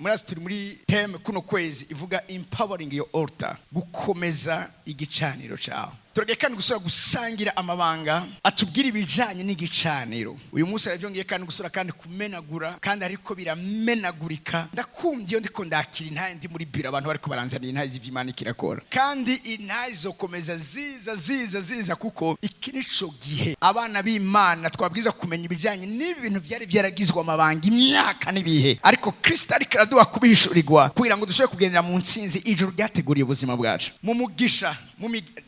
murazi turi muri theme kuno kwezi ivuga empowering your altar, gukomeza igicaniro cyawe. Turage kandi gusura gusangira amabanga atubwira ibijanye n'igicaniro. Uyu munsi aravyongeye kandi gusura kandi kumenagura kandi ariko biramenagurika. Ndakumva iyo ndiko ndakira intaye ndi muri biro abantu bariko baranzanira intaye z'Imana kirakora. Kandi intaye zokomeza ziza kuko iki nico gihe abana b'Imana twabwiza kumenya ibijanye n'ibintu byari byaragizwe amabanga imyaka nibihe. Ariko Kristo ariko araduha kubishurirwa kugira ngo dushobore kugendera mu ntsinzi ijuru ryateguriye ubuzima bwacu. Mu mugisha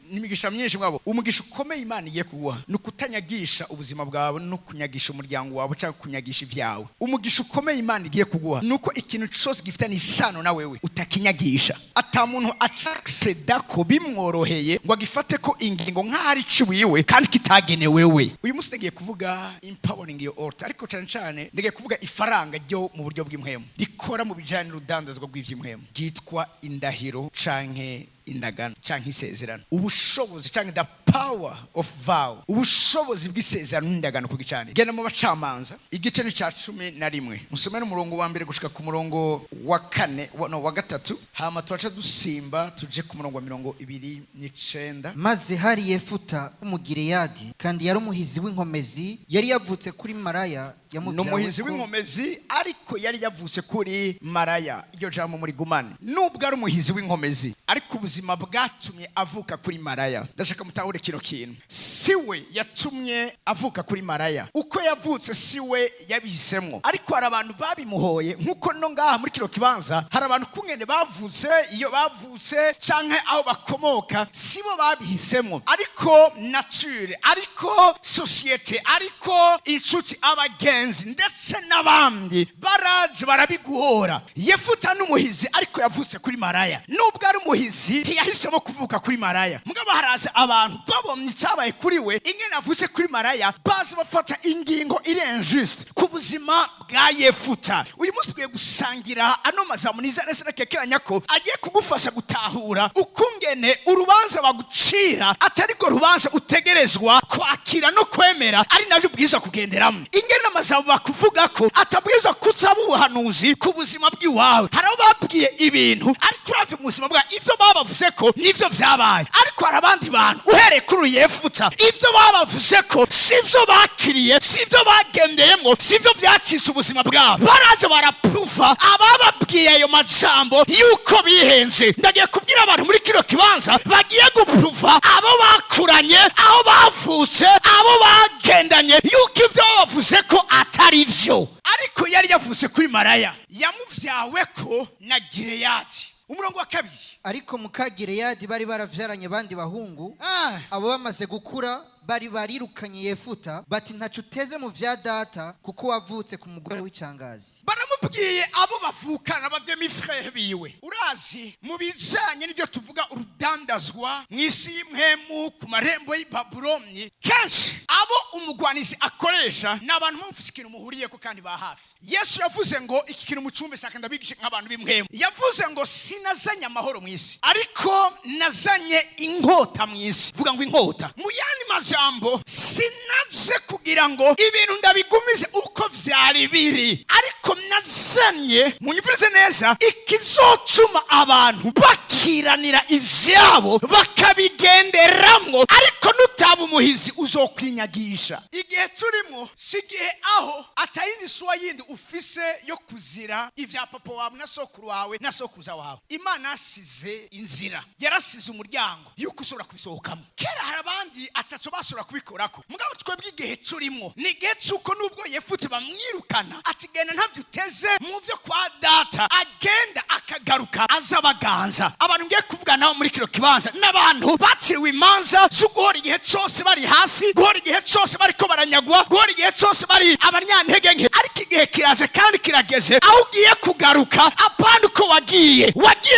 n'imigisha myinshi mwabo, umugisha ukomeye Imana igiye kuguha nukutanyagisha ubuzima bwawe no kunyagisha umuryango wawe cyangwa kunyagisha ivyawe. Umugisha ukomeye Imana igiye kuguha nuko ikintu cyose gifitanye isano na wewe utakinyagisha. Ata muntu acacceda ko bimworoheye ngo agifate ko ingingo nk'ari ciwiwe kandi kitagenewe wewe. Uyu munsi ndagiye kuvuga empowering your altar, ariko cyane ndagiye kuvuga ifaranga ryo mu buryo bw'impwemu rikora mu bijanye n'urudandazwa rw'ivy'impwemu ryitwa indahiro canke indagano canke isezerano. Ubushobozi canke the power of vow, ubushobozi bw'isezerano n'indagano ku gicane. Genda mu Bacamanza igice ni ca 11, musomere umurongo wa mbere gushika ku murongo wa 4 wa gatatu, hama twaca dusimba tuje ku murongo wa 29. Maze hari Yefuta umugireyadi kandi yari umuhizi w'inkomezi, yari yavutse kuri Maraya n'umuhizi w'inkomezi, ariko yari yavutse kuri Maraya. Iryo jambo muri gumane, nubwo ari umuhizi w'inkomezi ariko ubuzima bwatumye avuka kuri Maraya. Ndashaka mutahure kino kintu, siwe yatumye avuka kuri Maraya. Uko yavutse siwe yabihisemwo, ariko hari abantu babimuhoye. Nkuko no ngaha muri kino kibanza hari abantu kungene bavutse, iyo bavutse canke aho bakomoka sibo babihisemwo, ariko nature, ariko societe, ariko inshuti, abagenzi ndetse n'abandi baraje barabiguhora. Yefuta n'umuhizi ariko yavutse kuri Maraya. Nubwo ari umuhizi ntiyahisemo kuvuka kuri Maraya, mugabo haraza abantu babomye cyabaye kuri we ingene avutse kuri Maraya, bazi bafata ingingo iri injuste ku buzima bwa Yefuta. Uyu munsi tugiye gusangira ano majambo nizanese nakekeranya ko agiye kugufasha gutahura ukungene urubanza bagucira atari go rubanza utegerezwa kwakira no kwemera, ari navyo bwiza kugenderamo. Ingene amajambo bakuvuga ko atabwiza kuzaba ubuhanuzi ku buzima bw'iwawe. Hari babwiye ibintu ariko ravye mu buzima bwa ivyo babavuze ko nivyo vyabaye, ariko hari abandi bantu uhereye kuri Yefuta ivyo babavuze ko sivyo bakiriye, sivyo bagendeyemo, sivyo vyacitse ubuzima bwabo. Baraje baraprova abababwiye ayo majambo yuko bihenze. Ndagiye kubwira abantu muri kino kibanza bagiye guprova abo bakuranye, aho bavutse, abo bagendanye yuko ivyo bavuze ko atari vyo. Ariko yari yavuze kuri Maraya, yamuvyawe ko na Gireyadi. Umurongo wa 2, ariko muka Gireyadi bari baravyaranye bandi bahungu, abo bamaze gukura bari barirukanye Yefuta bati ntacu uteze mu vya data kuko wavutse ku mugore w'icyangazi. Baramubwiye abo bavukana ba demi frère biwe. Urazi mu bijanye n'ibyo tuvuga urudandazwa mw'isi y'imhemu ku marembo y'i Babuloni, kenshi abo umugwanizi akoresha n'abantu bamufise ikintu muhuriye ko kandi ba hafi. Yesu yavuze ngo iki kintu mucumbe shaka ndabigishe nk'abantu b'imhemu. Yavuze ngo sinazanye amahoro mw'isi ariko nazanye inkota mw'isi. Vuga ngo inkota mu yani majambo, sinaje kugira ngo ibintu ndabigumize uko vyari biri, ariko nazanye munyumvirize neza ikizocuma abantu bakiranira ivyabo bakabigenderamwo, ariko nutaba umuhizi uzokwinyagisha. Igihe turimo sigihe aho atayindi suwa yindi ufise yo kuzira ivya papa wawe na sokuru wawe na sokuruza wawe. Imana asize inzira, yarasize umuryango yuko ushobora kubisohokamo. Kera hari abandi ataco basura kubikorako, mugabo twebwe igihe turimo ni igihe cyuko nubwo Yefuta bamwirukana atigenda ntavyo uteze mu vyo kwa data, agenda akagaruka azabaganza. Abantu ngiye kuvuga naho muri kino kibanza n'abantu baciriwe imanza zo guhora igihe cyose bari hasi, guhora igihe cyose bariko baranyagwa, guhora igihe cyose bari abanyantege nke. Ariko igihe kiraje kandi kirageze aho ugiye kugaruka, apana uko wagiye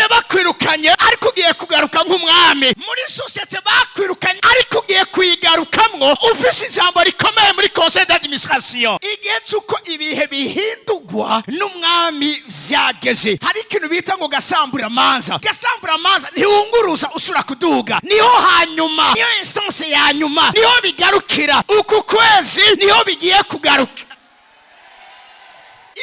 bakwirukanye ariko ugiye kugaruka nk'umwami. Muri societe bakwirukanye ariko ugiye kuyigarukamwo ufise ijambo rikomeye muri conseil d'administration. Igihe cyuko ibihe bihindurwa n'umwami vyageze. Hari ikintu bita ngo gasambura manza. Gasambura manza ntiwunguruza usura kuduga, niho hanyuma, niyo instance ya nyuma, niho bigarukira. Uku kwezi niho bigiye kugaruka.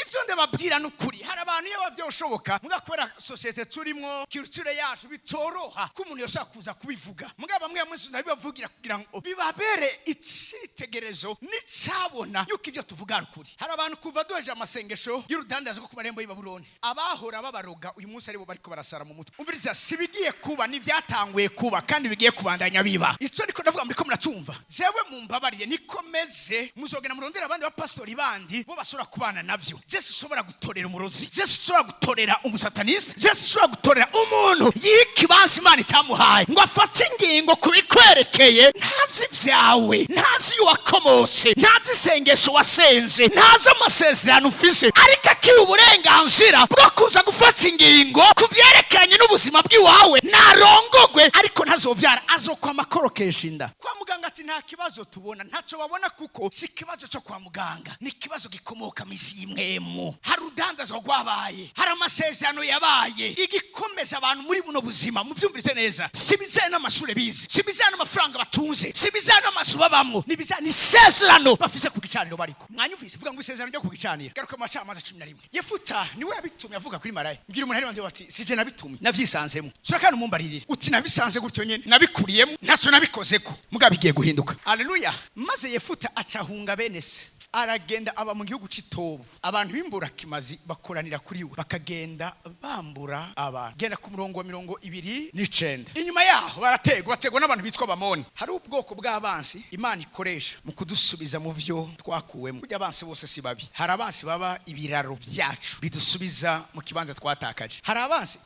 ivyo ndababwira n'ukuri. Hari abantu iyo bavyoshoboka muga kubera societe turimo culture yacu bitoroha ko umuntu yoshaka kuza kubivuga. Muga bamwe mwese ndabibavugira kugira ngo bibabere icitegerezo n'icabona yuko ivyo tuvuga ari ukuri. Hari abantu kuva doje amasengesho y'urudandazo ku marembo y'Ibabuloni abahora babaroga uyu munsi aribo bariko barasara mu mutwe. Umviriza, sibigiye kuba n'ivyatanguye kuba kandi bigiye kubandanya biba. Ico niko ndavuga muri ko muracumva. Jewe mumbabariye nikomeze muzogena murondera abandi ba pastori bandi bo basura kubana navyo. Yesu ushobora gutorera umurozi, Yesu ushobora gutorera umusataniste, Yesu ushobora gutorera umuntu yikibanza Imana itamuhaye ngo afate ingingo kubikwerekeye. Ntazi vyawe, ntazi wakomotse, ntazi isengesho wasenze, ntazi amasezerano ufise, ariko akiba uburenganzira bwo kuza gufata ingingo kuvyerekanye n'ubuzima bw'iwawe. Narongogwe ariko ntazovyara, azokwama korokesha inda. Kwa muganga ati nta kibazo tubona, ntaco babona kuko si kibazo cyo kwa muganga, ni kibazo gikomoka misi imwemu. Hari udandazo rwabaye, hari amasezerano yabaye. Igikomeza abantu muri buno buzima muvyumvise neza, sibizana n'amashure bize, sibizana n'amafaranga batunze, sibizana n'amazu babamwo, nibizana isezerano bafise ku gicaniro bariko. Mwanyumvise vuga ngo isezerano ryo ku gicaniro garuka mu macamaza 11. Yefuta niwe yabitumye avuga kuri Maraya. Ngira umuntu ari wanje bati sije nabitumye navyisanzemo. Surakana umumbaririre uti nabisanze gutyo nyene nabikuriyemo ntaco nabikozeko muga bigiye guhinduka. Haleluya. Maze Yefuta acahunga bene se aragenda aba mu gihugu c'Itobu. Abantu bimbura kimazi bakoranira kuri we bakagenda bambura abantu. Genda ku murongo wa 29. Inyuma yaho bategwa n'abantu bitwa Abamoni. Hari ubwoko bw'abansi Imana ikoresha mu kudusubiza mu vyo twakuwemo. Kujya abansi bose si babi. Hari abansi baba ibiraro vyacu bidusubiza mu kibanza twatakaje. Hari abansi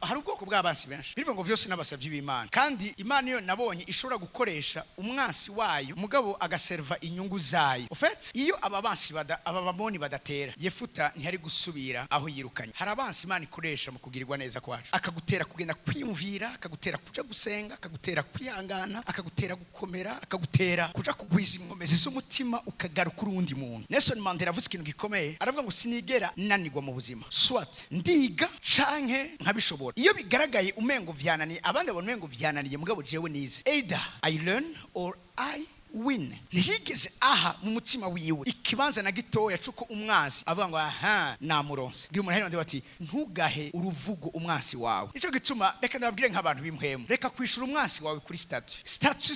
hari ubwoko bw'abansi benshi. Bivuga ngo vyose n'abasavyi b'Imana. Kandi Imana yo nabonye ishobora gukoresha umwansi wayo mugabo agaserva inyungu zayo. Iyo ababansi Abamoni badatera, Yefuta ntihari gusubira aho yirukanye. Hari abansi Imana ikoresha mu kugirirwa neza kwacu, akagutera kugenda kwiyumvira, akagutera kuja gusenga, akagutera kwihangana, akagutera gukomera, akagutera kuja kugwiza inkomezi z'umutima ukagaruka urundi muntu. Nelson Mandela avuze ikintu gikomeye, aravuga ngo sinigera nanigwa mu buzima, swat ndiga canke nkabishobora. Iyo bigaragaye umengo vyananiye abandi, abantu umengo vyananiye mugabo jewe nize, either I learn or I win. Ntihigeze aha mu mutima wiwe ikibanza na gitoya cuko umwansi avuga ngo aha namuronse. Ngira umuntu hano bati ntugahe uruvugo umwansi wawe. Nico gituma reka ndababwire nk'abantu bimwemo, reka kwishura umwansi wawe kuri statue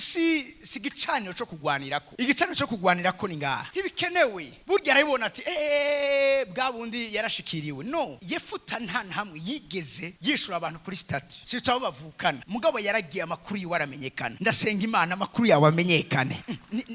si gicaniro cyo kugwanirako. Igicaniro cyo kugwanirako ni ngaha ntibikenewe. Burya arabibona ati bwa bundi yarashikiriwe. No, Yefuta nta hamwe yigeze yishura abantu kuri statue. Si cyo bavukana mugabo yaragiye amakuru yiwe aramenyekana. Ndasenga Imana amakuru yawe amenyekane.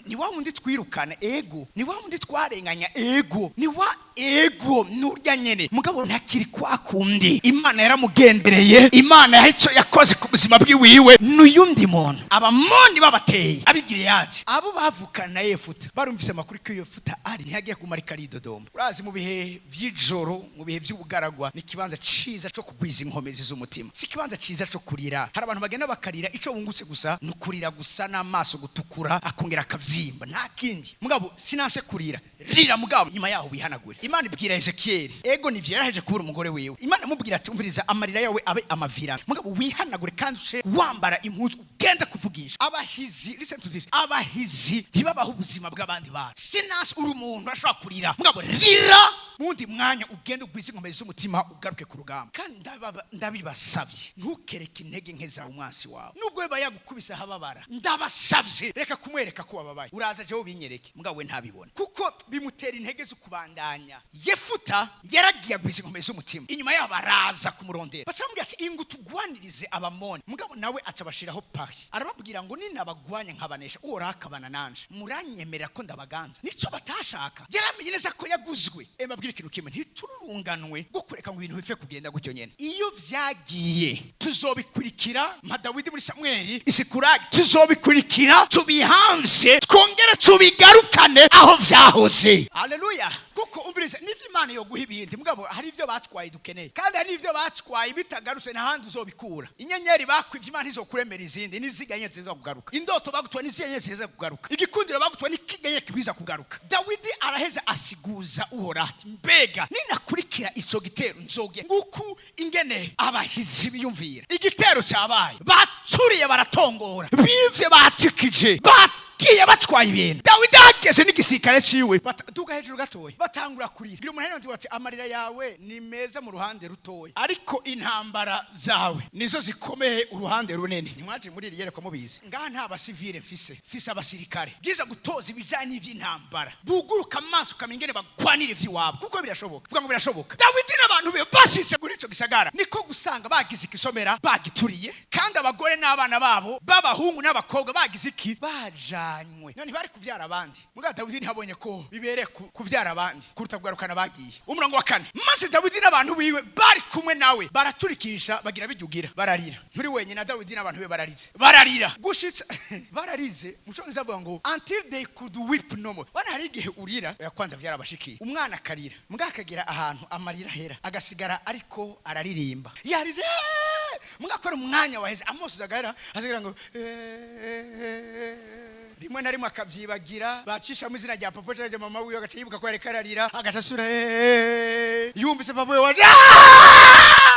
Ni wa mundi twirukana ego, ni wa mundi twarenganya ego, ni wa ego nurya nyene mugabo ntakiri kwa kundi. Imana yaramugendereye, Imana yahico yakoze ku buzima bw'iwiwe n'uyundi muntu. Abamoni babateye abigiriyati abo bavukana na Yefuta barumvise amakuru ko Yefuta ari ntiyagiye kumarika ari Dodoma. Urazi mu bihe vy'ijoro, mu bihe vy'ubugaragwa ni kibanza ciza cyo kugwiza inkomezi z'umutima, si kibanza ciza cyo kurira. Hari abantu bagenda bakarira ico bungutse gusa nukurira gusa n'amaso gutukura akongera akavyimba nta kindi. Mugabo sinase kurira rira mugabo nyuma yaho wihanagure. Imana ibwira Ezekieli ego nivyo yaraheje kubura umugore wewe. Imana mubwira ati umviriza amarira yawe abe amavira mugabo wihanagure kandi uce wambara impuzu ugenda kuvugisha. Abahizi, listen to this, abahizi ntibabaho ubuzima bw'abandi bantu. Sinase uri umuntu ashobora kurira mugabo rira mundi mwanya ugenda ugwiza inkomezi z'umutima ugaruke ku rugamba. Kandi ndabibasavye ntukereke intege nke za umwansi wawe nubwo we bayagukubisa hababara. Ndabasavye reka kumwereka ko wababaye. Uraza je ubinyereke mugabo we ntabibona kuko bimutera intege zo kubandanya. Yefuta yaragiye agwiza inkomezi z'umutima, inyuma yabo baraza kumurondera basamubwira ati ingu tugwanirize Abamoni mugabo nawe acabashiraho pari. Arababwira ngo ninabagwanya nkabanesha uwo rakabana nanje muranyemerera ko ndabaganza. Nico batashaka, yaramenye neza ko yaguzwe. Mbabwira ikintu kimwe, ntiturunganwe go kureka ngo ibintu bife kugenda gutyo nyene. Iyo vyagiye tuzobikurikira Dawidi muri Samueli isikuragi, tuzobikurikira tubihanze twongere tubigarukane aho vyahoze. Haleluya. Kuko umvirize nivyo Imana yo guha ibindi mugabo hari ivyo batwaye dukeneye kandi hari ivyo batwaye bitagarutse n'ahandi uzobikura. Inyenyeri bakwivye Imana izokuremera izindi niziganye ziza kugaruka. Indoto bagutwa niziganye ziza kugaruka. Igikundiro bagutwa nikiganye kibiza kugaruka. Dawidi araheza asiguza Uhoraho ati mbega ninakurikira ico gitero nzoge nguku ingene abahizi biyumvira. Igitero cyabaye baturiye baratongora bivye batikije bagiye batwaye ibintu. Dawidi ahageze n'igisirikare ciwe duga hejuru gatoya batangura kurira. Ngira umuntu ati amarira yawe ni meza mu ruhande rutoya, ariko intambara zawe nizo zikomeye uruhande runini. Nimwaje muri iri yereko mubizi ngaha nta basivile mfise abasirikare giza gutoza ibijanye n'ivy'intambara buguruka amaso ukamenya ingene bagwanira ivy'iwabo kuko birashoboka. Vuga ngo birashoboka. Dawidi n'abantu be bashitse kuri ico gisagara niko gusanga bagize ikisomera bagituriye, kandi abagore n'abana babo b'abahungu n'abakobwa bagize iki bajanywe. None bari kuvyara abandi. Muga Dawidi ntabonye ko bibereye kuvyara abandi kuruta kugarukana bagiye. Umurongo wa 4 maze Dawidi n'abantu biwe bari kumwe nawe baraturikisha bagira bijugira bararira. Nturi wenyine na Dawidi n'abantu be bararira gushitsa bararize. Mucongiza avuga ngo until they could weep no more. Bana hari igihe urira yakwanza vyara abashikiye umwana akarira muga akagira ahantu amarira hera agasigara ariko araririmba yarize muga akora umwanya waheze amoso agahera azagira ngo rimwe na rimwe akavyibagira bacisha mu izina rya papa cyangwa mama wiwe agaca yibuka ko yareka ararira agacasura yumvise papa we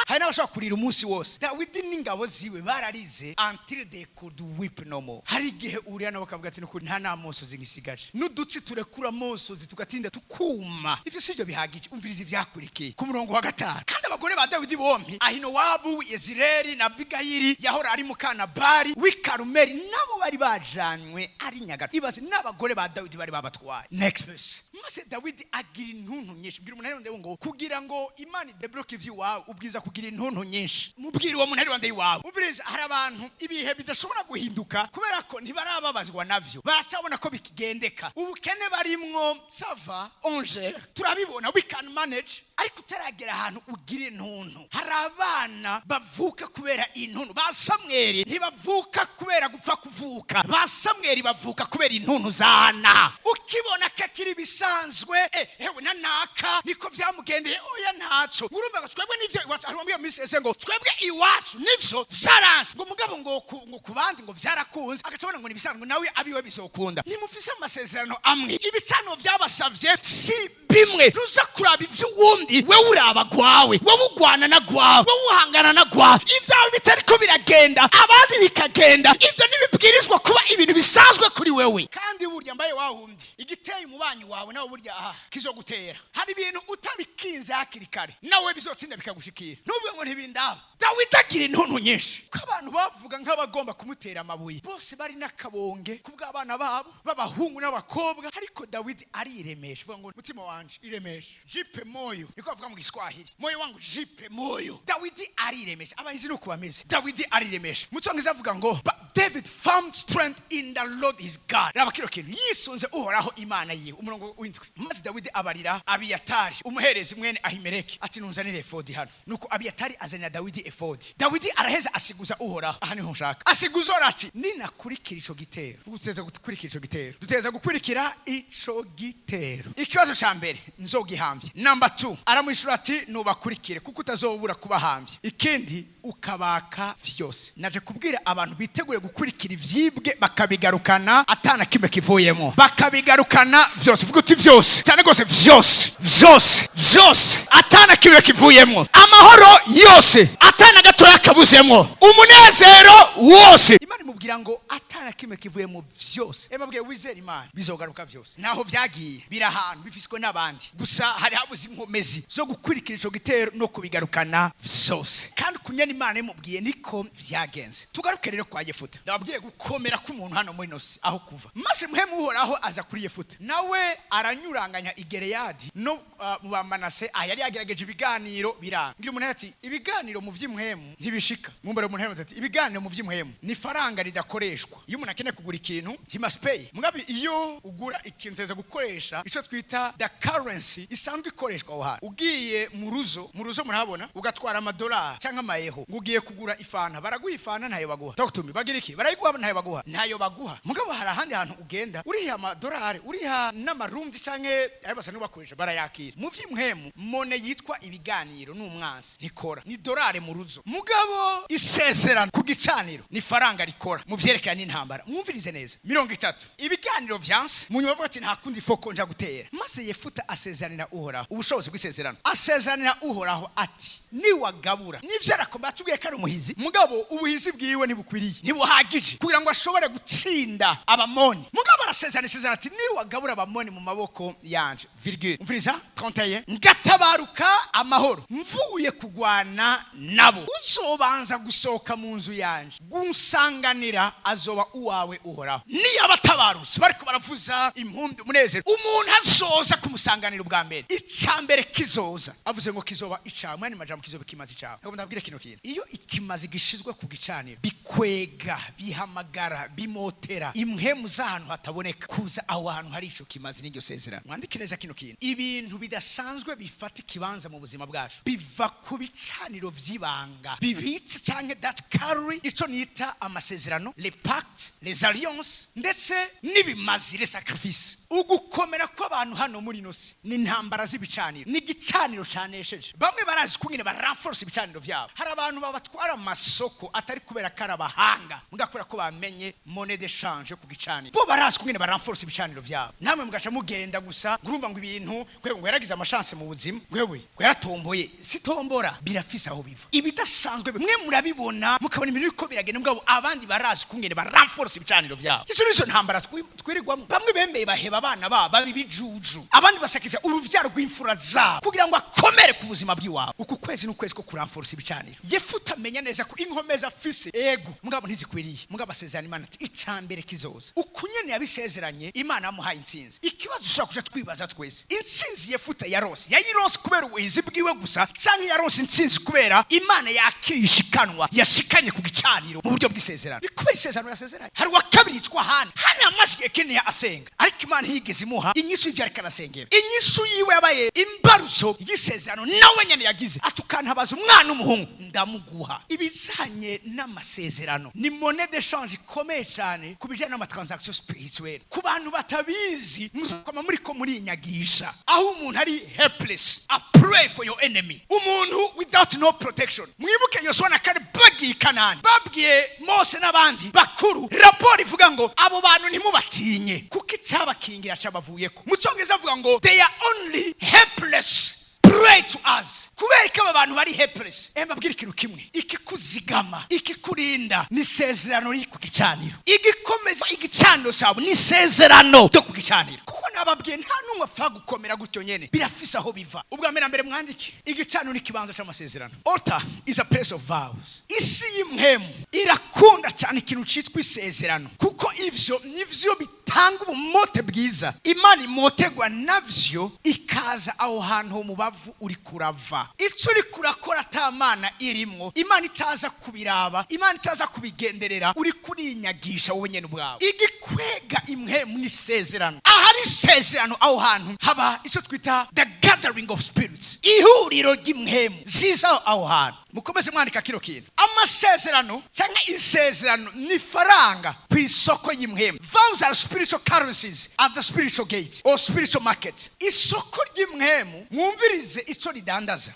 hari n'abashaka kurira umunsi wose. Dawidi n'ingabo ziwe bararize until they could weep no more. Hari igihe urira nabo bakavuga ati nukuri nta namoso zingisigaje n'udutsi turekura amoso tugatinda tukuma. Ivyo sivyo bihagije. Umviriza ivyakurikiye ku murongo wa 5. Kandi abagore ba Dawidi bompi Ahinowabu, Yezireli na Abigayili yahora ari mukana Bari w'i Karumeli nabo bari bajanywe ari nyagara. Ibaze n'abagore ba Dawidi bari babatwaye. Next verse. Maze Dawidi agira intuntu nyinshi. Mbwira umuntu ndewe ngo kugira ngo Imana deblock ivy'iwawe ubwiza kugira intuntu nyinshi. Mubwira uwo muntu ari wande iwawe. Umviriza hari abantu ibihe bidashobora guhinduka kubera ko ntibarababazwa navyo. Baracabona ko bikigendeka. Ubukene barimwo sava onge turabibona we can manage, ariko utaragera ahantu ugira intuntu. Hari abana bavuka kubera intuntu. Ba Samweli ntibavuka kubera gupfa kuvuka. Ba Samweli bavuka kubera intuntu zana. Ukibona kakiri bisanzwe hewe nanaka niko vyamugendeye oya ntaco. Urumva ngo twebwe nivyo iwacu ari wambiye misese ngo twebwe iwacu nivyo vyaranse ngo mugabo ngo kubandi ngo vyarakunze agacabona ngo nibisanzwe nawe abiwe bizokunda. Nimufise amasezerano amwe ibicano vyabasavye si bimwe. Ruza kuraba ivyo wundi we uraba gwawe we ugwana na gwawe we uhangana na gwawe ivyawe bitariko biragenda abandi bikagenda. Ivyo nibibwirizwa kuba ibintu bisanzwe kuri wewe. Kandi burya mbaye wahundi igiteye umubanyi wawe nawe burya kizogutera. Hari ibintu utabikinze hakiri kare nawe bizotsinda bikagushikira. Nuvuga ngo ntibindaba. Dawidi agira intuntu nyinshi ko abantu bavuga nk'abagomba kumutera amabuye. Bose bari nakabonge kubw'abana babo b'abahungu n'abakobwa, ariko Dawidi ariremesha. Vuga ngo mutima wanje iremesha jipe moyo. Niko bavuga mu Kiswahili moyo wangu jipe moyo. Dawidi ariremesha. Abahizi nuko bameze. Dawidi ariremesha. Mucongiza avuga ngo David found strength in the Lord his God. Raba kiro kintu yisunze uhoraho Imana yiwe. Umurongo w'indwi. Maze Dawidi abarira Abiyatari umuherezi mwene Ahimeleki ati nunzanire efodi hano. Nuko Abiyatari azanira Dawidi efodi. Dawidi araheza asiguza uhoraho. Aha niho nshaka. Asiguza ati ninakurikira ico gitero. Duteza gukurikira ico gitero. Duteza gukurikira ico gitero. Ikibazo ca mbere nzogihambye. Number 2 aramwishura ati nubakurikire kuko utazobura kubahambye. Ikindi ukabaka vyose. Naje kubwira abantu bitegure gukurikira ivyibwe bakabigarukana atana kimwe kivuyemo. Bakabigarukana vyose. Vuga uti vyose. Cyane gose vyose atana kimwe kivuyemo. Amahoro yose atana gatoya kabuzemo. Umunezero wose Imana imubwira ngo atana kimwe kivuyemo vyose. Ebabwiye wizera Imana bizogaruka vyose. Naho vyagiye birahantu bifiswe n'abandi. Gusa hari habuze inkomezi zo gukurikira ico gitero no kubigarukana vyose. Kandi kunyana Imana imubwiye niko vyagenze. Tugaruke rero kwa Yefuta. Ndababwiye gukomera k'umuntu hano muri nosi aho kuva. Maze muhemu uhoraho aza kuri Yefuta. Nawe aranyuranganya Igereyadi no mu Bamanase yari yagerageje ibiganiro biranga. Ngira umuntu ati ibiganiro mu vy'imhemu ntibishika. Mumbere umuntu ati ibiganiro mu vy'imhemu ni faranga ridakoreshwa. Iyo umuntu akeneye kugura ikintu he must pay. Mugabe iyo ugura ikintu teza gukoresha ico twita the currency isanzwe ikoreshwa aho hantu. Ugiye mu ruzo murahabona ugatwara amadolari cyangwa amayeho. Ngugiye kugura ifana baraguha ifana ntayo baguha. Talk to me. Bagira iki? Barayiguha ntayo baguha. Mugabo hari ahandi hantu ugenda uriha amadolari uriha n'amarumvi canke ayabasa n'ubakoresha barayakira. Mu vy'imhemu mone yitwa ibiganiro n'umwansi nikora ni dolari mu ruzo. mugabo isezerano ku gicaniro ni faranga rikora mu vyerekana n'intambara. Mwumvirize neza 30 ibiganiro vyanse munyuma bavuga ati nta kundi foko nja gutera, maze Yefuta asezerana Uhoraho ubushobozi bw'isezerano, asezerana Uhoraho ati niwagabura nivyo arakomba atubwiye kari umuhizi, mugabo ubuhizi bwiwe ntibukwiriye ntibuhagije kugira ngo ashobore gutsinda Abamoni. Mugabo arasezerana ati niwagabura Abamoni mu maboko yanje virgule mviriza 31 ngatabaruka amahoro mvuye kugwana nabo, uzobanza gusohoka mu nzu yanje gunsanganira azoba uwawe Uhoraho. Ni abatabarusi bariko baravuza impundu umunezero, umuntu azoza kumusanganira ubwa mbere, icambere kizoza avuze ngo kizoba icawe, mwene majambo kizoba kimazi icawe. Ngo ndabwire kino kintu, iyo ikimazi gishizwe ku gicaniro bikwega bihamagara bimotera impwemu z'ahantu hataboneka kuza aho hantu hari ico kimazi n'iryo sezerano. Mwandike neza kino kintu, ibintu bidasanzwe bifata ikibanza mu buzima bwacu biva ku bicaniro vy'ibanga bibitse canke that carry ico nita amasezerano, les pactes, les alliances ndetse n'ibimazi, les sacrifices. Ugukomera kw'abantu hano muri nosi ni intambara z'ibicaniro, ni gicaniro canesheje. Bamwe barazi kungene baranforce ibicaniro vyabo. Hari abantu babatwara amasoko atari kubera karabahanga mugakora ko bamenye monnaie d'échange ku gicaniro, bo barazi kungene baranforce ibicaniro vyabo. Namwe mugaca mugenda gusa ngurumva ngo ibintu ngo yaragize amashance mu buzima, gwewe yaratomboye sitombora, birafise aho biva. Ibidasanzwe mwe murabibona mukabona ibintu biko biragenda, mugabo abandi barazi kungene baranforce ibicaniro vyabo. Izo nizo ntambara twirirwamo. Bamwe bemeye baheba abana babo babijuju, abandi basakrifia uruvyaro rw'imfura zabo kugira ngo akomere ku buzima bw'iwabo. Uku kwezi n'ukwezi ko kuranforce ibicaniro. Yefuta amenya neza ko inkomeza afise ego mugabo ntizikwiriye, mugabo asezerana Imana ati icambere kizoza. Ukunyene yabisezeranye Imana amuhaye intsinzi. Ikibazo ushobora kuja twibaza twese, intsinzi Yefuta yarose yayironse kubera ubuhizi bwiwe gusa canke yarose intsinzi kubera Imana yakishikanwa yashikanye ku gicaniro mu buryo bw'isezerano? Ni kubera isezerano yasezeranye. Hari wa kabiri yitwa Hana amasiye keneye asenga, ariko Imana higeze imuha inyishu y'ivyo ariko arasengera. Inyishu yiwe yabaye imbaruzo y'isezerano nawe nyene yagize, atukantabaza umwana umuhungu ndamuguha. Ibijanye n'amasezerano ni monnaie d'échange ikomeye cyane ku bijanye n'amatransaction spirituelle. Ku bantu batabizi mukoma muri ko muri inyagisha, aho umuntu ari helpless, a pray for your enemy, umuntu without no protection. Mwibuke Yosuwa na Kalebu bagiye Kanani, babwiye Mose n'abandi bakuru, raporo ivuga ngo abo bantu ntimubatinye kuko icabakingira cabavuyeko. Mu Cyongereza avuga ngo they are only helpless, pray to us. Kubera ko abantu bari helpless, mbabwira ikintu kimwe, ikikuzigama ikikurinda ni sezerano riri ku gicaniro. Igikomeza igicaniro cyabo ni sezerano cyo ku gicaniro. Kuko nababwiye nta numwe apfa gukomera gutyo nyene, birafise aho biva. Ubwa mbere mwandike igicaniro ni kibanza cy'amasezerano. Altar is a place of vows. Isi y'imhemu irakunda cyane ikintu citwa isezerano, kuko ivyo nivyo bitanga ubumote bwiza. Imana imotegwa navyo ikaza aho hantu mu bavu uri kurava. Ico uri kurakora atamana irimwo, Imana itaza kubiraba, Imana itaza kubigenderera, uri kurinyagisha wowe nyene ubwawe. Igikwega imhemu ni sezerano. Ahari sezerano aho hantu haba ico twita the gathering of spirits, ihuriro ry'imhemu ziza aho hantu. Mukomeze mwandika kino kintu, amasezerano cyangwa isezerano ni faranga ku isoko y'imhemu. Vows are spiritual currencies at the spiritual gate or spiritual market. Isoko ry'imhemu mwumvirize ico ridandaza.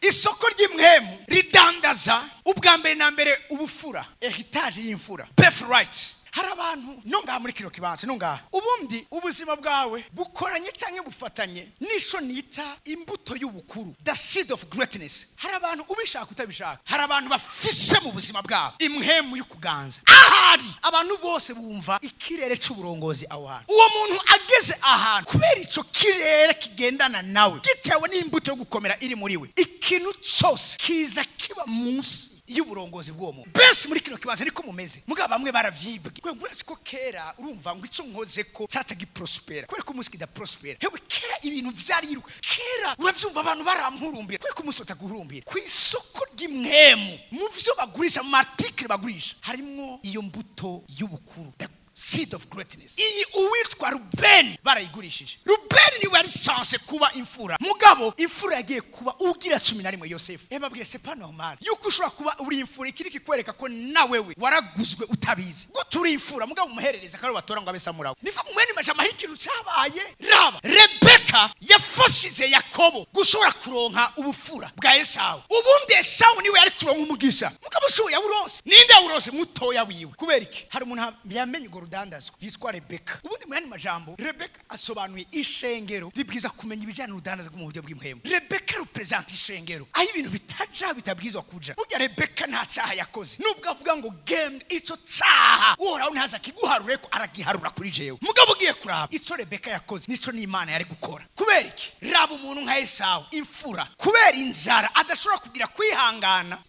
Isoko ry'imhemu ridandaza ubwa mbere na mbere ubufura, heritage y'imfura, birthright. Hari abantu nonga muri kino kibanza nonga ubundi ubuzima bwawe bukoranye cyangwa bufatanye nisho nita imbuto y'ubukuru, the seed of greatness. Hari abantu ubishaka utabishaka, hari abantu bafise mu buzima bwabo imhemu y'ukuganza. Ahari abantu bose bumva ikirere c'uburongozi aho hantu. Uwo muntu ageze ahantu kubera ico kirere kigendana nawe, gitewe n'imbuto yo gukomera iri muri we, ikintu cyose kiza kiba munsi y'uburongozi bw'uwo muntu. Bese muri kino kibanza niko mumeze, mugabo bamwe baravyibwe. Kwe ngurasi ko kera urumva ngo ico nkoze ko cyaca giprospera, kwe ko musikida prospera. Hewe kera ibintu vyari yiruka, kera uravyumva abantu barampurumbira, kwe ko musota guhurumbira. Ku isoko ry'imhemu mu vyo bagurisha, mu article bagurisha harimo iyo mbuto y'ubukuru, the seed of greatness. Iyi uwitwa Rubeni barayigurishije. Rubeni niwe yari sanse kuba imfura, mugabo imfura yagiye kuba ugira 11 Yosefu. Babwiye c'est pas normal yuko ushobora kuba uri imfura, ikiri kikwereka ko nawewe waraguzwe utabizi. Guturi imfura mugabo umuherereza karo batora ngo abe samurawe. Nifa mwene maja mahikiru cyabaye raba. Rebeka yafashije Yakobo gushobora kuronka ubufura bwa Esau. Ubundi Esau niwe yari kuronka umugisha, mugabo sho yawurose. Ninde yawurose? Mutoya wiwe. Kubera iki? Hari umuntu yamenye ngo rudandazwa yitwa Rebeka. Ubundi mwene majambo Rebeka asobanuye ishengero ribwiza kumenya ibijyana n'urudandazwa mu buryo bw'imhemu. Rebeka represent ishengero aho ibintu bitaja bitabwizwa kuja. Burya Rebeka nta cyaha yakoze, nubwo avuga ngo game icyo cyaha ora unhaza kiguharure ko aragiharura kuri jewe. Mugabo ugiye kuraba icyo Rebeka yakoze nico n'Imana yari gukora. Kubera iki? Raba umuntu nka Esau imfura, kubera inzara adashobora kugira kwihangana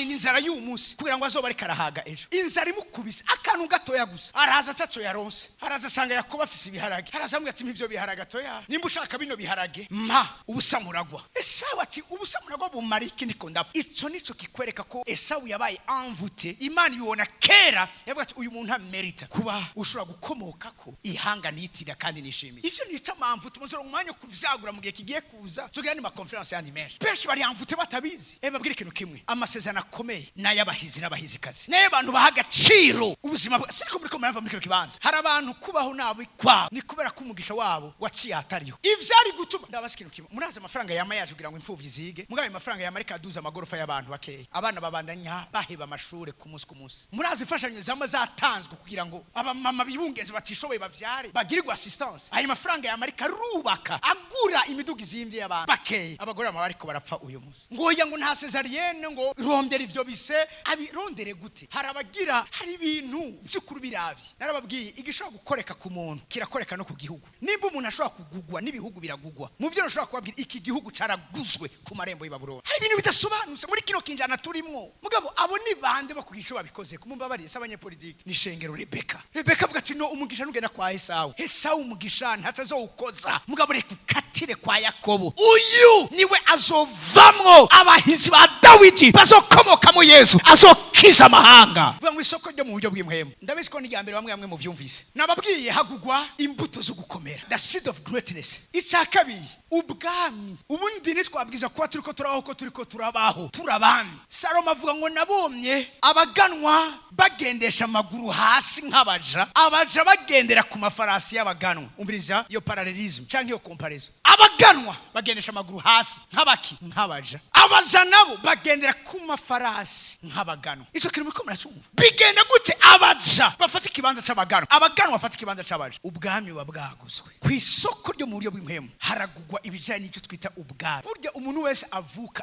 inzara y'umunsi kugira ngo azoba ari karahaga ejo. Inzara imukubise akantu gatoya gusa, araza satso yaronse, araza sanga Yakobo afise ibiharage, araza amwe ati ivyo biharage toya, nimba ushaka bino biharage mpa ubusamuragwa. Esau ati ubusamuragwa bumara iki ndiko ndapfa. Ico nico kikwereka ko Esau yabaye envoûté. Imana ibona kera yavuga ati uyu muntu amerita kuba ushobora gukomoka ko ihanga nitira kandi nishimiye. Ivyo nita envoûté muzoro umwanya kuvyagura mu gihe kigiye kuza. Tugira ni ma conference yandi menshi. Benshi bari envoûté batabizi. Babwira ikintu kimwe, amasezerano akomeye n'ayabahizi n'abahizikazi. Naye abantu bahagaciro ubuzima bwa siko muri ko murava muri kino kibanza. Hari abantu kubaho nabo kwabo ni kubera ko umugisha wabo waciye atariho. Ivyari gutuma ndabasikira kimwe. Muraza amafaranga yama yaje kugira ngo imfuvyi zige. Mugabe amafaranga y'Amerika aduza amagorofa y'abantu bakeye. Abana babandanya baheba amashure ku munsi. Muraza ifashanyo zama zatanzwe kugira ngo abamama bibungeze batishoboye bavyare bagirirwa assistance. Ayo mafaranga y'Amerika rubaka agura imiduga izimvye y'abantu bakeye. Abagore bariko barapfa uyu munsi. Ngoya ngo nta cesarienne ngo rondera ivyo bise abirondere gute. Harabagira hari ibintu vy'ukuru biravye. Narababwiye igishobora gukoreka ku muntu kirakoreka no ku gihugu. Nimba umuntu ashobora kugugwa n'ibihugu biragugwa. Mu vyo nashobora kubabwira iki gihugu caraguzwe ku marembo y'Ibabuloni. Hari ibintu bidasobanutse muri kino kinjana turimwo. Mugabo abo ni bande bakugisho babikoze kumumbabarire s'abanyepolitike. Ni shengero Rebeka. Rebeka avuga ati no umugisha nugenda kwa Esau. Esau umugisha ntazawukoza. Mugabo reka ukatire kwa Yakobo. Uyu niwe azovamwo abahizi ba Dawidi bazokomoka mu Yesu, azokiza amahanga. Vuga ngo isoko ryo mu buryo bw'imhemu. Ndabizi ko ni yambere bamwe mu vyumvise. Nababwiye hagugwa imbuto zo gukomera. The seed of greatness. Icyakabiri ubwami. Ubundi nitwabwiza kwa turiko turabaho ko turiko turabaho. Turabami. Salomo avuga ngo nabomye abaganwa bagendesha amaguru hasi nk'abaja, abaja bagendera ku mafarasi y'abaganwa. Umviriza iyo parallelism canke iyo comparison. Abaganwa bagendesha amaguru hasi nk'abaja, abaja nabo bagendera ku mafarasi nk'abaganwa. Ico kintu muriko muracumva. Bigenda gute? Abaja bafata ikibanza c'abaganwa, abaganwa bafata ikibanza c'abaja. Ubwami wabwaguzwe. Ku isoko ryo mu buryo bw'imhemu haragugwa ibijanye n'icyo twita ubwami. Burya umuntu wese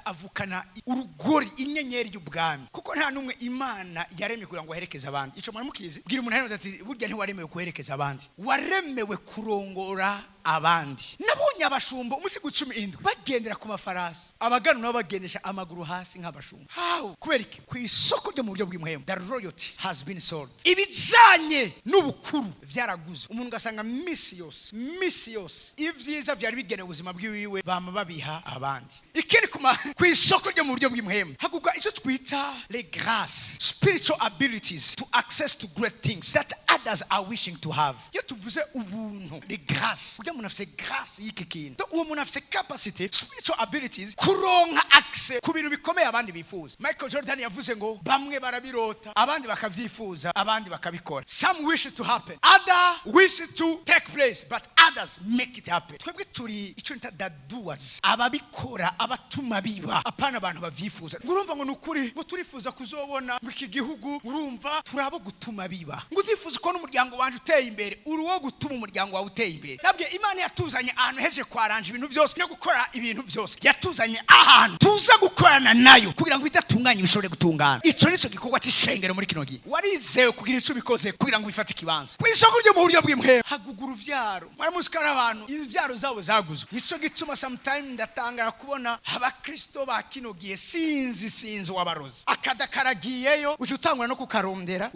avukana urugori inyenyeri y'ubwami, kuko nta numwe Imana yaremye kugira ngo aherekeze abandi. Ico mwari mukizi? Bwira umuntu hano ati burya ntiwaremewe kuherekeza abandi, waremewe kurongora abandi. Nabonye abashumba umusigo 17 bagendera ku mafarasi, abagano nabo bagendesha amaguru hasi nk'abashumba. How? Kubera iki? Ku isoko ryo mu buryo bw'imhemu, the royalty has been sold. Ibijanye n'ubukuru vyaraguze. Umuntu gasanga misi yose ivyiza vyari bigenewe ubuzima bwiwiwe bama babiha abandi. Ikindi ku isoko ryo mu buryo bw'imhemu hagugwa ico twita les grâces, spiritual abilities to access to great things that others are wishing to have. Yo tuvuze ubuntu, les grâces. Ujya umuntu afise grâce y'iki kintu. Uwo muntu afise capacity, spiritual abilities kuronka access ku bintu bikomeye abandi bifuza. Michael Jordan yavuze ngo bamwe barabirota, abandi bakavyifuza, abandi bakabikora. Some wish it to happen, other wish it to take place, but others make it happen. Twebwe turi ico nita the doers, ababikora, abatuma biba, apana abantu bavyifuza. Ngurumva ngo nukuri ngo turifuza kuzobona mu iki gihugu, urumva turabo gutuma biba. Ngo utifuza ko n'umuryango wanje uteye imbere, uri wo gutuma umuryango wawe uteye imbere. Nabwe Imana yatuzanye ahantu heje kwaranje ibintu byose no gukora ibintu byose. Yatuzanye ahantu tuza gukorana nayo kugira ngo bidatunganye bishobore gutungana. Ico nico gikorwa c'ishengero muri kino gihe. Warizewe kugira ico bikoze kugira ngo bifate ikibanza. Kwisoko ryo mu buryo bw'imhemu hagugura uvyaro. Mwari musikara abantu ivyaro zabo zaguzwe. Nico gituma sometimes ndatangara kubona abakristo ba kino gihe sinzi wabarozi. Akadakaragiyeyo ujutangura no kukarondera.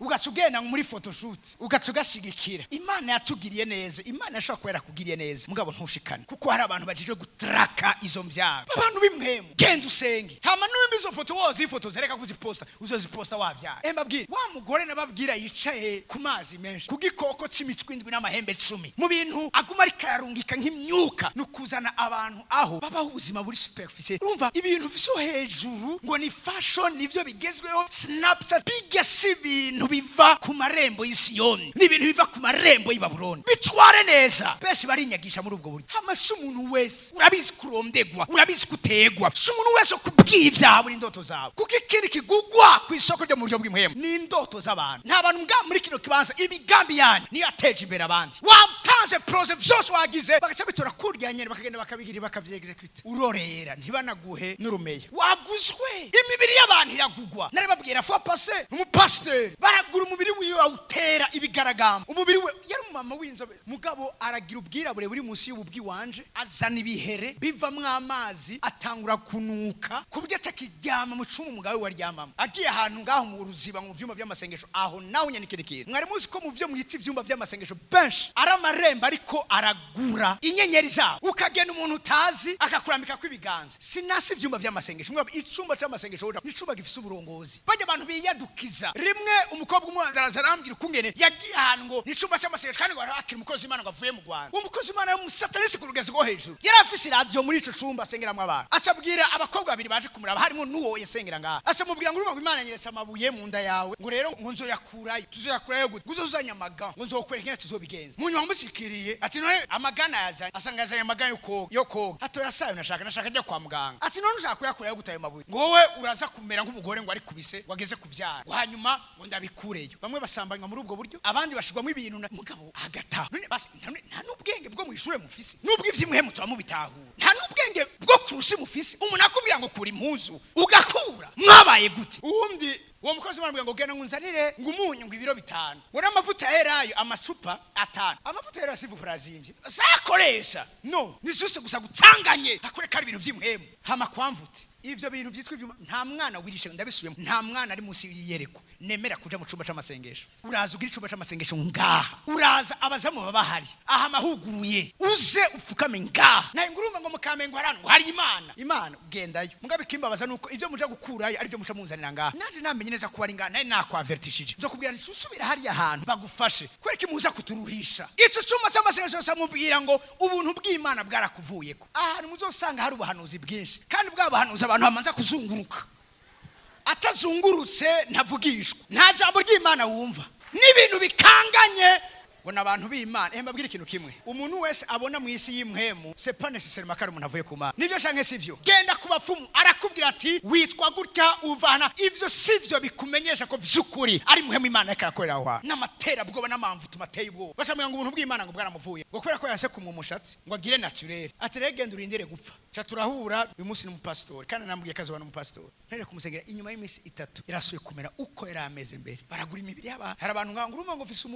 Ugacugenda muri photoshoot. Ugacugashigikira. Imana yatugiriye neza. Imana yashaka kwera kugiriye neza. Mugabo ntushikane. Kuko hari abantu bajije gutraka izo mvyaro. Abantu b'imhemu genda usenge. Hama n'ibindi izo foto wozifotoza reka kuziposta uzoziposta wavyaye mbabwira wa mugore nababwira yicaye ku mazi menshi ku gikoko c'imicwi indwi n'amahembe 10 mu bintu aguma ari karungika nk'imyuka no kuzana abantu aho baba ubuzima buri superficiel urumva ibintu vyo hejuru ngo ni fashion nivyo bigezweho Snapchat bigese ibintu biva ku marembo y'Isiyoni n'ibintu biva ku marembo y'Ibabuloni bitware neza beshi barinyagisha muri ubwo buryo hamase umuntu wese urabizi kurondegwa urabizi kutegwa si umuntu wese kubwivya buri indoto zawe kuko ikindi kigugwa ku isoko ryo mu buryo bw'imhemu ni indoto z'abantu nta bantu mbwa muri kino kibanza imigambi yanyu niyo yateje imbere abandi watanze projet vyose wagize bagaca bitora kuryanyene bakagenda bakabigira bakavyexecute urorera ntibanaguhe n'urumeya waguzwe imibiri y'abantu iragugwa narebabwira fo passer umupasteur baragura umubiri wiwe awutera ibigaragamba umubiri we yari umama w'inzobe mugabo aragira ubwirabure buri munsi y'ububwi wanje azana ibihere bivamwe amazi atangura kunuka kubyo atakiryama mu cumu mugawe waryamama agiye ahantu ngaho mu ruziba mu vyuma by'amasengesho aho naho nyanikirikira mwari muzi ko mu vyo mwita ivyumba by'amasengesho benshi ari amarembo ariko aragura inyenyeri zawo ukagena umuntu utazi akakurambika kw'ibiganza sinasi ivyumba by'amasengesho mwaba icumba c'amasengesho woja icumba gifise uburongozi bajya abantu biyadukiza rimwe umukobwa umwanzaraza arambwira ukungene yagiye ahantu ngo icumba c'amasengesho kandi ngo arakira umukozi w'Imana ngo avuye mu Rwanda umukozi w'Imana y'umusatanisi ku rugezi rwo hejuru yari afise radio muri ico cumba asengeramwe abantu acabwira abakobwa babiri baje kumuraba harimo n'uwo yasengera ngaha acamubwira ngo urumva Imana nyeretse amabuye mu nda yawe ngo rero ngo nzoyakurayo tuzoyakurayo gute uzozanya amaga ngo nzokwereka tuzobigenza munywa musikiriye ati none amagana yazanye asanga yazanye amaga yo koga hato yasayo nashaka njya kwa muganga ati none ushaka kuyakurayo gute ayo mabuye ngo wowe uraza kumera nk'umugore ngo ari kubise wageze kuvyara hanyuma ngo ndabikureyo bamwe basambanywa muri ubwo buryo abandi bashigwamo ibintu mugabo agata none basi nta n'ubwenge bwo mwishure mufise nubwo ivy'imhemu turamubitahura nta n'ubwenge bwo kurusi mufise umuntu akubwira ngo kura impuzu ugakura mwabaye gute uwundi uwo mukozi w'Imana ngo gena ngunzanire ngumunyu ngo ibiro 5 ngo n'amavuta yerayo amacupa 5 amavuta yerayo sivu furazimvye sakoresha no nizuse gusa gutanganye akoreka ibintu vy'imhemu hama kwamvute ivyo bintu vyitwa ivyuma nta mwana wirishe ndabisubiyemo nta mwana ari munsi y'iyereko nemera kuja mu cumba c'amasengesho uraza ugira icumba c'amasengesho ngaha uraza abazamu babahari aha amahuguruye uze ufukame ngaha naye ngurumva ngo mukamengo harano hari imana ugendayo mugabe kimbabaza nuko ivyo muja gukurayo ari byo muca munzanira ngaha nanje namenye neza kuba ari ngaha naye nakwavertishije nzo kubwira nti usubira hari ahantu bagufashe kwereka imuza kuturuhisha ico cumba c'amasengesho samubwira ngo ubuntu bw'Imana bwarakuvuyeko ahantu muzosanga hari ubuhanuzi bwinshi kandi bwabahanuza abantu bamanza kuzunguruka atazungurutse ntavugishwa nta jambo ry'Imana wumva n'ibintu bikanganye ngo nabantu b'Imana mbabwira ikintu kimwe umuntu wese abona mu isi y'imhemu c'est pas nécessairement ko umuntu avuye ku Mana nivyo canke sivyo genda ku bapfumu arakubwira ati witwa gutya uvana ivyo sivyo bikumenyesha ko vy'ukuri ari muhemu Imana yakarakorera aho n'amatera bwoba n'amamvu tumateye ubwo bacamwe ngo ubuntu bw'Imana ngo bwaramuvuye ngo kwera ko yase kumumushatsi ngo agire naturel ati rege genda urindire gupfa cha turahura uyu munsi n'umupastori kandi namubwiye kazoba n'umupastori ntere kumusengera inyuma y'imisi 3 irasuye kumera uko yari ameze mbere baragura imibiri y'aba hari abantu ngurumva ngo ufise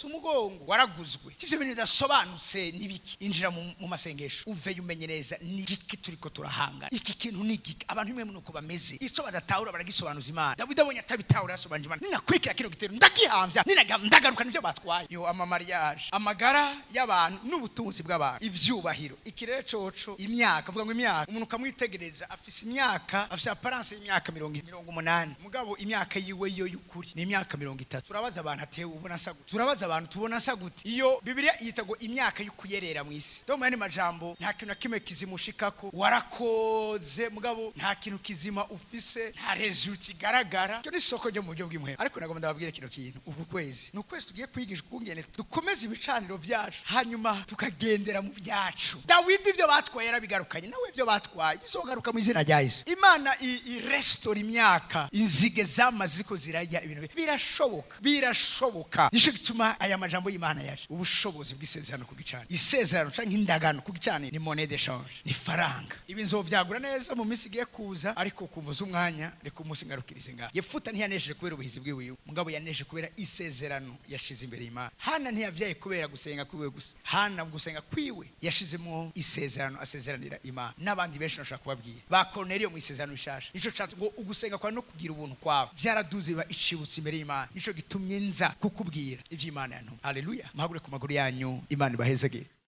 umugongo waraguzwe ivyo bintu bidasobanutse nibiki injira mu masengesho uve yumenye neza nigiki turiko turahanga iki kintu nigiki abantu imwe nuko bameze ico badatahura baragisobanuza Imana Dawidi abonye atabitahura yasobanje Imana ninakurikira kino gitero ndagihamvya ndagaruka nivyo batwaye yo amamariage amagara y'abantu n'ubutunzi bw'abantu ivyubahiro ikirere coco imyaka avuga ngo imyaka umuntu kamwitegereza afise imyaka afise apparence y'imyaka 80 mugabo imyaka yiwe yo yukuri ni imyaka 30 turabaza abantu atewe ubona sagu turabaza abantu tubona saguti iyo Bibiliya yita ngo imyaka y'ukuyerera mu isi to mane majambo nta kintu kimwe kizimushikako warakoze mugabo nta kintu kizima ufise nta result igaragara cyo ni soko ryo mu buryo bw'imwe ariko nagomba ndababwira kino kintu uku kwezi no kwezi tugiye kwigisha kungene dukomeza ibicaniro vyacu hanyuma tukagendera mu vyacu Dawidi ivyo batwaye yarabigarukanye nawe ivyo batwaye bizogaruka mu izina rya Yesu Imana restore imyaka inzige zamaziko zirajya ibintu birashoboka nisho gituma aya majambo y'Imana yaje ubushobozi bw'isezerano ku gicana isezerano canke indagano ku gicana ni monnaie d'échange ni faranga ibi nzovyagura neza mu minsi igiye kuza ariko kuvuza umwanya reka umunsi ngarukirize ngaha Yefuta ntiyanejeje kubera ubuhizi bwiwe mugabo yanejeje kubera isezerano yashize imbere y'Imana Hana ntiyavyaye kubera gusenga kwiwe gusa Hana gusenga kwiwe yashizemo isezerano asezeranira Imana n'abandi benshi nashaka kubabwira ba Cornelio mu isezerano rishasha nico cyatse ngo ugusenga kwa no kugira ubuntu kwawe vyaraduze biba icibutse imbere y'Imana nico gitumye nza kukubwira ivy'Imana yantu haleluya mahagure ku maguru yanyu Imana ibahezagire